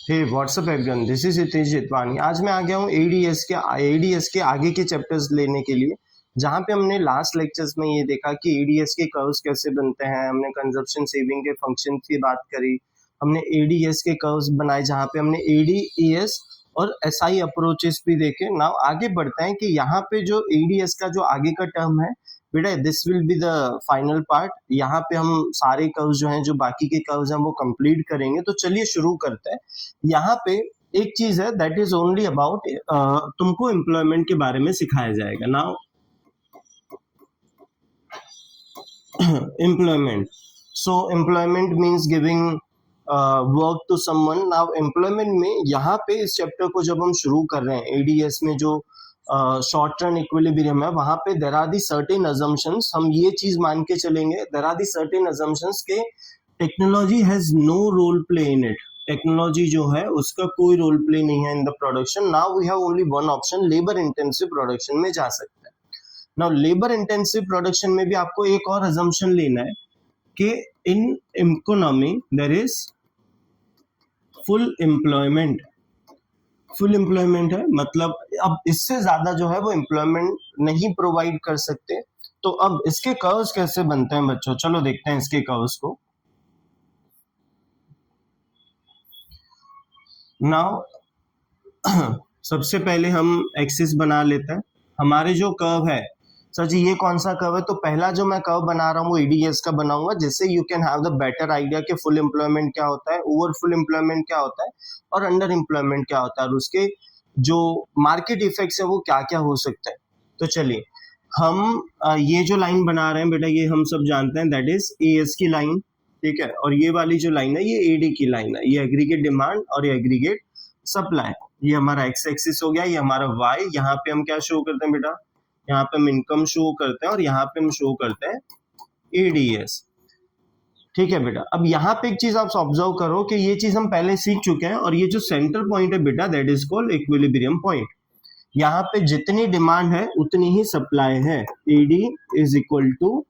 Hey what's up everyone, this is Hitesh Jitwani. आज मैं आ गया हूँ एडीएस के आगे के चैप्टर्स लेने के लिए, जहाँ पे हमने लास्ट लेक्चर्स में ये देखा कि एडीएस के कर्व्स कैसे बनते हैं। हमने कंजप्शन सेविंग के फंक्शन की बात करी, हमने एडीएस के कर्व्स बनाए जहाँ पे हमने एडीईएस और एसआई अप्रोचेस भी देखे। नाउ आगे बढ़ते हैं कि यहाँ पे जो एडीएस का जो आगे का टर्म है बेटा, this will be the final part. यहाँ पे हम सारे कर्व्स जो हैं, जो बाकी के कर्व्स हैं, वो कंप्लीट करेंगे। तो चलिए शुरू करते हैं। यहाँ पे एक चीज है दैट इज ओनली अबाउट, तुमको एम्प्लॉयमेंट के बारे में सिखाया जाएगा। Now employment, so employment means giving work to someone. Now employment में यहाँ पे इस चैप्टर को जब हम शुरू कर रहे हैं, एडीएस में जो शॉर्ट टर्म इक्विलिब्रियम है, वहां पे there are the certain assumptions. हम ये चीज मान के चलेंगे, there are the certain assumptions के technology has no role play in it. Technology जो है उसका कोई रोल प्ले नहीं है in the production. Now we have only one option, labour intensive production में जा सकते हैं। नाउ लेबर इंटेंसिव प्रोडक्शन में भी आपको एक और अजम्पशन लेना है कि in economy there is full employment. Full employment है, मतलब अब इससे ज्यादा जो है वो एम्प्लॉयमेंट नहीं प्रोवाइड कर सकते। तो अब इसके कर्व्स कैसे बनते हैं बच्चों, चलो देखते हैं इसके कर्व्स को। नाउ सबसे पहले हम एक्सिस बना लेते हैं। हमारे जो कर्व है, सर जी ये कौन सा कर्व है? तो पहला जो मैं कर्व बना रहा हूँ वो एडीएस का बनाऊंगा, जिससे you can have the better idea कि फुल एम्प्लॉयमेंट क्या होता है, ओवर फुल एम्प्लॉयमेंट क्या होता है और अंडर एम्प्लॉयमेंट क्या होता है, और उसके जो मार्केट इफेक्ट्स है वो क्या क्या हो सकता है। तो चलिए हम ये जो लाइन बना रहे हैं बेटा, ये हम सब जानते हैं दैट इज एएस की लाइन, ठीक है। और ये वाली जो लाइन है ये एडी की लाइन है। ये एग्रीगेट डिमांड और ये एग्रीगेट सप्लाई। ये हमारा एक्स एक्सिस हो गया, ये हमारा वाई। यहाँ पे हम क्या शो करते हैं बेटा, यहाँ पे हम इनकम शो करते हैं और यहाँ पे हम शो करते हैं एडीएस, ठीक है बेटा। अब यहाँ पे एक चीज आप ऑब्जर्व करो कि ये चीज हम पहले सीख चुके हैं, और ये जो सेंटर पॉइंट है बेटा that is called equilibrium point. यहाँ पे जितनी डिमांड है उतनी ही सप्लाई है। AD is equal to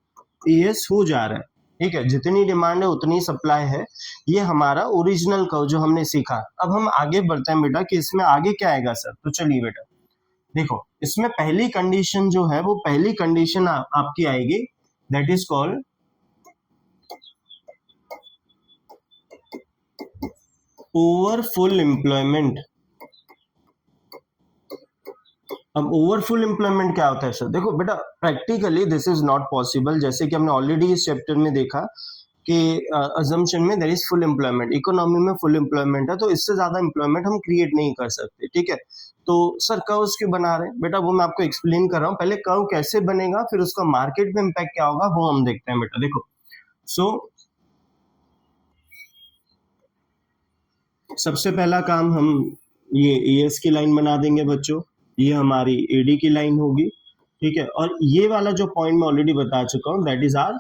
S हो जा रहा है, ठीक है। जितनी डिमांड है उतनी सप्लाई है। ये हमारा ओरिजिनल कर्व जो हमने सीखा। अब हम आगे बढ़ते हैं बेटा कि इसमें आगे क्या आएगा सर। तो चलिए बेटा देखो, इसमें पहली कंडीशन जो है वो पहली कंडीशन आपकी आएगी that is called over full employment. अब ओवर फुल एम्प्लॉयमेंट क्या होता है सर? देखो बेटा, practically this is not possible. जैसे कि हमने ऑलरेडी इस चैप्टर में देखा कि अजम्पशन में there is full employment, economy में फुल एम्प्लॉयमेंट है, तो इससे ज्यादा एम्प्लॉयमेंट हम क्रिएट नहीं कर सकते, ठीक है। तो सर कर्व्स क्यों बना रहे हैं बेटा, वो मैं आपको एक्सप्लेन कर रहा हूँ। पहले कर्व कैसे बनेगा, फिर उसका मार्केट में इम्पैक्ट क्या होगा, वो हम देखते हैं बेटा। देखो सबसे पहला काम हम ये एएस की लाइन बना देंगे बच्चों। ये हमारी एडी की लाइन होगी, ठीक है। और ये वाला जो पॉइंट मैं ऑलरेडी बता चुका हूँ that is our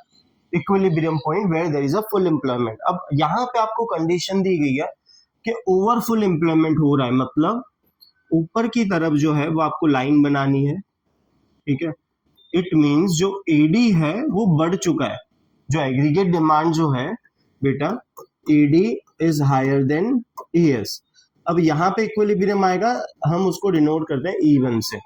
equilibrium point where there is a full employment. अब यहाँ पे आपको कंडीशन दी गई है कि ओवर फुल एम्प्लॉयमेंट हो रहा है, मतलब ऊपर की तरफ जो है वो आपको लाइन बनानी है, ठीक है। इट मींस जो एडी है वो बढ़ चुका है। जो एग्रीगेट डिमांड जो है बेटा, AD is higher than AS. अब यहाँ पे इक्विलिब्रियम आएगा, हम उसको डिनोट करते हैं E1 से।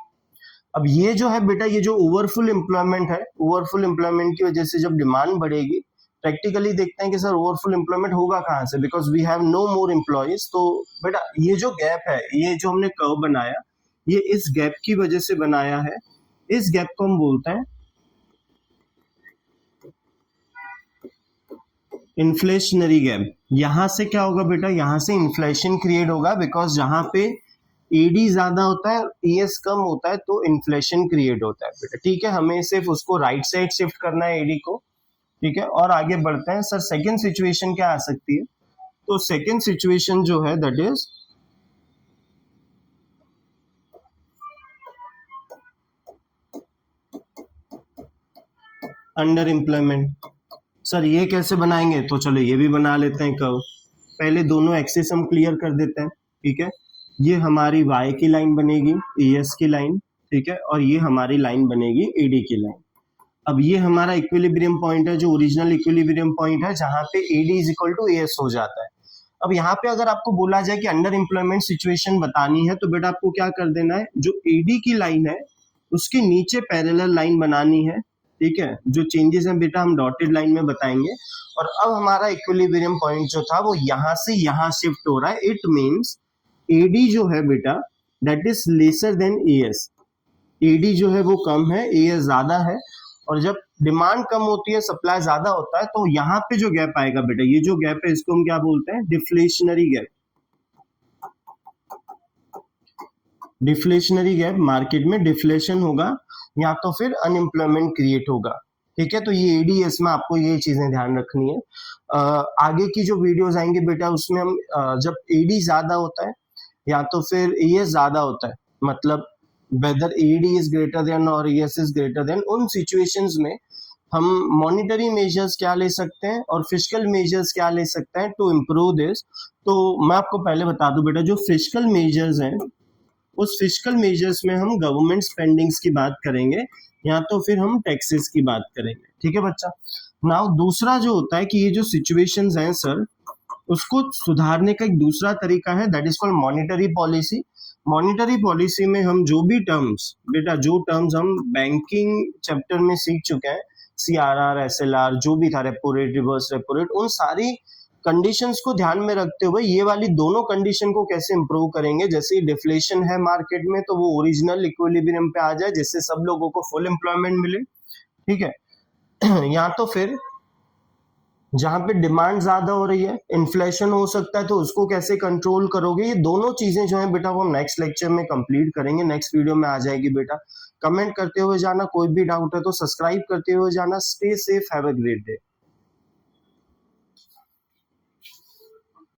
अब ये जो है बेटा, ये जो ओवरफुल एम्प्लॉयमेंट है, ओवरफुल एम्प्लॉयमेंट की वजह से जब डिमांड बढ़ेगी, प्रैक्टिकली देखते हैं कि सर ओवरफुल एम्प्लॉयमेंट होगा कहाँ से, because we have no more employees. तो बेटा ये जो गैप है, ये जो हमने कर्व बनाया, ये इस गैप की वजह से बनाया है। इस गैप को हम बोलते हैं इन्फ्लेशनरी गैप। यहां से क्या होगा बेटा, यहां से इन्फ्लेशन क्रिएट होगा, बिकॉज जहां पे एडी ज्यादा होता है, ईएस कम होता है, तो इन्फ्लेशन क्रिएट होता है बेटा, ठीक है। हमें सिर्फ उसको राइट साइड शिफ्ट करना है एडी को, ठीक है। और आगे बढ़ते हैं। सर सेकेंड सिचुएशन क्या आ सकती है? तो सेकेंड सिचुएशन जो है that is under employment. Sir ये कैसे बनाएंगे? तो चलो ये भी बना लेते हैं कर्व। पहले दोनों एक्सिस हम क्लियर कर देते हैं, ठीक है। ये हमारी वाई की लाइन बनेगी, एएस की लाइन, ठीक है। और ये हमारी लाइन बनेगी एडी की लाइन। अब ये हमारा इक्विलिब्रियम पॉइंट है, जो ओरिजिनल इक्विलिब्रियम पॉइंट है, जहां पे AD is equal to AS हो जाता है। अब यहाँ पे अगर आपको बोला जाए कि अंडर एम्प्लॉयमेंट सिचुएशन बतानी है तो बेटा आपको क्या कर देना है, जो एडी की लाइन है उसके नीचे पैरेलल लाइन बनानी है, ठीक है। जो चेंजेस हैं बेटा हम डॉटेड लाइन में बताएंगे। और अब हमारा इक्विलिब्रियम पॉइंट जो था वो यहाँ से यहाँ शिफ्ट हो रहा है। इट मीन्स एडी जो है बेटा that is lesser than AS. AD जो है वो कम है, एएस ज्यादा है। और जब डिमांड कम होती है, सप्लाई ज्यादा होता है, तो यहाँ पे जो गैप आएगा बेटा, ये जो गैप है इसको हम क्या बोलते हैं, deflationary gap. Deflationary gap, market में डिफ्लेशन होगा या तो फिर अनएम्प्लॉयमेंट क्रिएट होगा, ठीक है। तो ये एडीएस में आपको ये चीजें ध्यान रखनी है। आगे की जो वीडियोस आएंगे बेटा उसमें हम जब एडी ज्यादा होता है या तो फिर एएस ज्यादा होता है, मतलब whether AD is greater than और एएस इज ग्रेटर देन, उन सिचुएशंस में हम मॉनिटरी मेजर्स क्या ले सकते हैं और फिस्कल मेजर्स क्या ले सकते हैं टू इम्प्रूव दिस। तो मैं आपको पहले बता दूं बेटा, जो फिस्कल मेजर्स हैं उस फिस्कल मेजर्स में हम गवर्नमेंट स्पेंडिंग्स की बात करेंगे या तो फिर हम टैक्सेस की बात करेंगे, ठीक है बच्चा। नाउ दूसरा जो होता है कि ये जो सिचुएशंस हैं सर, उसको सुधारने का एक दूसरा तरीका है, that is called monetary policy. Monetary policy में हम जो भी टर्म्स बेटा, जो टर्म्स हम बैंकिंग चैप्टर में सीख चुके हैं, सीआरआर, एसएलआर, जो भी था, repo rate, reverse repo rate, उन सारी कंडीशंस को ध्यान में रखते हुए ये वाली दोनों कंडीशन को कैसे इंप्रूव करेंगे। जैसे डिफ्लेशन है मार्केट में तो वो ओरिजिनल इक्विलिब्रियम पे आ जाए जिससे सब लोगों को फुल एम्प्लॉयमेंट मिले, ठीक है। या तो फिर जहां पे डिमांड ज्यादा हो रही है, इन्फ्लेशन हो सकता है, तो उसको कैसे कंट्रोल करोगे। ये दोनों चीजें जो है बेटा वो हम नेक्स्ट लेक्चर में कंप्लीट करेंगे, नेक्स्ट वीडियो में आ जाएगी बेटा। कमेंट करते हुए जाना, कोई भी डाउट है तो सब्सक्राइब करते हुए जाना। Stay safe, have a great day.